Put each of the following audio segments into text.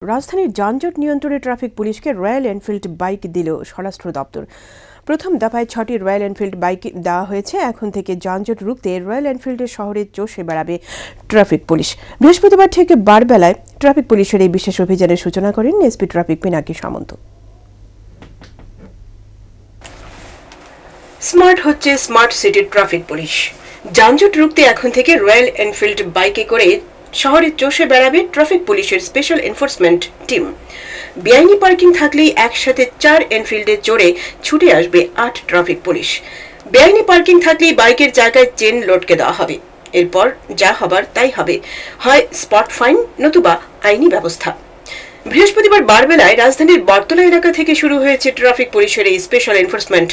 রাজধানীর যানজট নিয়ন্ত্রণে ট্রাফিক পুলিশকে রয়্যাল এনফিল্ড বাইক দিল স্বরাষ্ট্র দপ্তর। প্রথম দফায় ৬টি রয়্যাল এনফিল্ড বাইক দেওয়া হয়েছে। এখন থেকে যানজট রুখতে রয়্যাল এনফিল্ডের শহরে চষে বেড়াবে ট্রাফিক পুলিশ। বৃহস্পতিবার থেকে বারবেলায় ট্রাফিক পুলিশের এই বিশেষ অভিযানের সূচনা করেন এসপি ট্রাফিক পিনাকি সামন্ত। স্মার্ট হচ্ছে স্মার্ট সিটির ট্রাফিক পুলিশ। যানজট রুখতে এখন থেকে রয়্যাল এনফিল্ড বাইকে করে শহরে চষে বেড়াবে ট্রাফিক পুলিশের স্পেশাল এনফোর্সমেন্ট টিম। বেআইনি পার্কিং থাকলেই একসাথে ৪ এনফিল্ডে চড়ে ছুটে আসবে ৮ ট্রাফিক পুলিশ। বেআইনি পার্কিং থাকলেই বাইকের জায়গায় চেন লটকে দেওয়া হবে। এরপর যা হবার তাই হবে, হয় স্পট ফাইন নতুবা আইনি ব্যবস্থা। বৃহস্পতিবার বারবেলায় রাজধানীর বটতলা এলাকা থেকে শুরু হয়েছে ট্রাফিক পুলিশের এই স্পেশাল এনফোর্সমেন্ট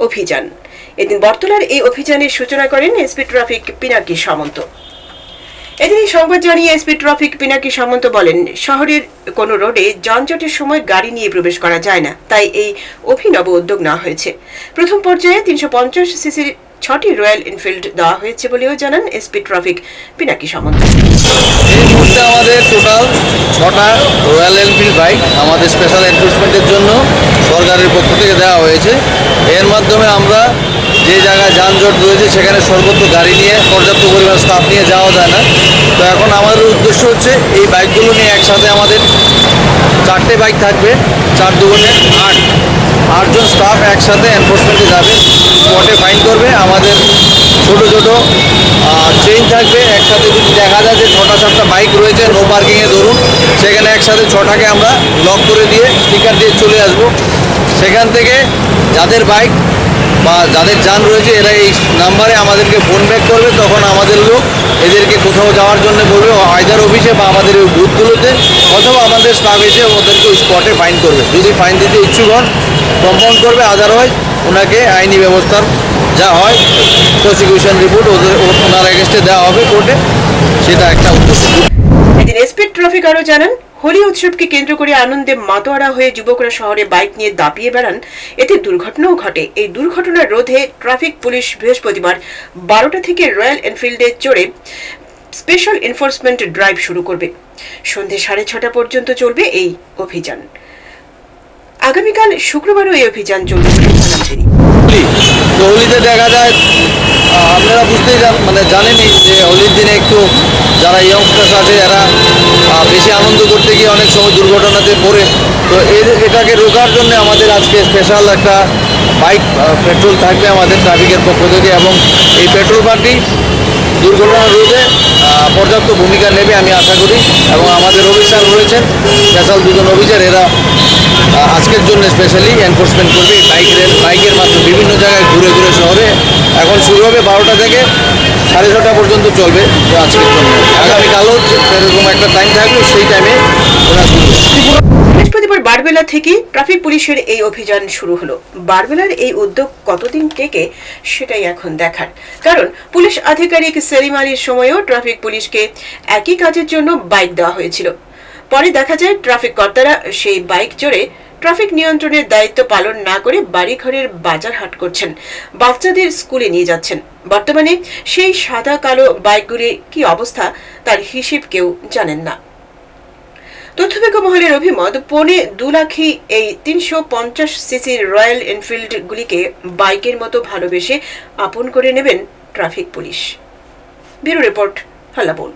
অভিযান। এদিন বটতলার এই অভিযানের সূচনা করেন এসপি ট্রাফিক পিনাকি সামন্ত। এদিন এই সংবাদ জানিয়ে এসপি ট্রাফিক পিনাকি সামন্ত বলেন, শহরের কোনো রোডে যানজটের সময় গাড়ি নিয়ে প্রবেশ করা যায় না, তাই এই অভিনব উদ্যোগ নেওয়া হয়েছে। প্রথম পর্যায়ে ৩৫০ সিসির ৬টি রয়্যাল এনফিল্ড দেওয়া হয়েছে বলেও জানান এসপি ট্রাফিক পিনাকি সামন্ত। এই মুহূর্তে আমাদের টোটাল ৬টা রয়্যাল এনফিল্ড বাইক আমাদের স্পেশাল এনফোর্সমেন্টের জন্য সরকারের পক্ষ থেকে দেওয়া হয়েছে। এর মাধ্যমে আমরা যে জায়গায় যানজট রয়েছে সেখানে সর্বত্র গাড়ি নিয়ে পর্যাপ্ত পরিমাণ স্টাফ নিয়ে যাওয়া যায় না। তো এখন আমাদের উদ্দেশ্য হচ্ছে এই বাইকগুলো নিয়ে একসাথে আমাদের ৪টে বাইক থাকবে, ৪ দুগুণে ৮জন স্টাফ একসাথে এনফোর্সমেন্টে যাবে, স্পটে ফাইন করবে। আমাদের ছোটো ছোটো চেইন থাকবে, একসাথে যদি দেখা যায় যে ৬টা বাইক রয়েছে নো পার্কিংয়ে ধরুন, সেখানে একসাথে ৬টাকে আমরা লক করে দিয়ে স্টিকার দিয়ে চলে আসবো। সেখান থেকে যাদের বাইক বা যাদের যান রয়েছে এরা এই নাম্বারে আমাদেরকে ফোন ব্যাক করবে, তখন আমাদের লোক এদেরকে কোথাও যাওয়ার জন্য বলবে, আইদার অফিসে বা আমাদের ওই বুথগুলোতে, অথবা আমাদের স্টাফ এসে ওদেরকে ওই স্পটে ফাইন করবে। যদি ফাইন দিতে ইচ্ছুক হন কম্পাউন্ড করবে, আদারওয়াইজ ওনাকে আইনি ব্যবস্থার যা হয় প্রসিকিউশন রিপোর্ট ওনার এগেনস্টে দেওয়া হবে কোর্টে, সেটা একটা উদ্দেশ্য। এদিন এসপি ট্রাফিক আরও জানান, হোলি উৎসবকে কেন্দ্র করে আনন্দে মাতোয়ারা হয়ে যুবকরা শহরে বাইক নিয়ে দাপিয়ে বেড়ান, এতে দুর্ঘটনাও ঘটে। এই দুর্ঘটনা রোধে ট্রাফিক পুলিশ বৃহস্পতিবার ১২টা থেকে রয়্যাল এনফিল্ডে চড়ে স্পেশাল এনফোর্সমেন্ট ড্রাইভ শুরু করবে। সন্ধ্যে ৬:৩০ পর্যন্ত চলবে এই অভিযান। আগামীকাল শুক্রবারও এই অভিযান চলবে বলে জানান তিনি। হোলিতে দেখা যায় আপনারা বুঝতেই জানেনই যে হোলির দিনে একটু যারা ইয়ংস্টার্স আছে এরা বেশি আনন্দ করতে গিয়ে অনেক সময় দুর্ঘটনাতে পড়ে। তো এটাকে রোকার জন্য আমাদের আজকে স্পেশাল একটা বাইক পেট্রোল থাকবে আমাদের ট্রাফিকের পক্ষ থেকে, এবং এই পেট্রোল পার্টি দুর্ঘটনা রোধে পর্যাপ্ত ভূমিকা নেবে আমি আশা করি। এবং আমাদের অফিসার রয়েছেন স্পেশাল ২জন অফিসার, এরা আজকের জন্য স্পেশালি এনফোর্সমেন্ট করবে বাইকের মাধ্যমে বিভিন্ন জায়গায় ঘুরে ঘুরে শহরে। এখন শুরু হবে ১২টা থেকে ৬:৩০ পর্যন্ত চলবে আজকের জন্য। আগামীকালও সেরকম একটা টাইম থাকবে, সেই টাইমে ওরা বৃহস্পতিবার বারবেলা থেকে ট্রাফিক পুলিশের এই অভিযান শুরু হলো। বারবেলার এই উদ্যোগ কতদিন টেকে সেটাই এখন দেখার, কারণ পুলিশ আধিকারিক সেলিম আলীর সময়ও ট্রাফিক পুলিশকে একই কাজের জন্য বাইক দেওয়া হয়েছিল। পরে দেখা যায় ট্রাফিক কর্তারা সেই বাইক চড়ে ট্রাফিক নিয়ন্ত্রণের দায়িত্ব পালন না করে বাড়িঘরের বাজার হাট করছেন, বাচ্চাদের স্কুলে নিয়ে যাচ্ছেন। বর্তমানে সেই সাদা কালো বাইকগুলির কি অবস্থা তার হিসেব কেউ জানেন না। তথ্যবিজ্ঞ মহলের অভিমত, ২.৫ লাখই এই ৩৫০ সিসির রয়্যাল এনফিল্ড গুলিকে বাইকের মতো ভালোবেসে আপন করে নেবেন ট্রাফিক পুলিশ। ব্যুরো রিপোর্ট, হাল্লা বোল।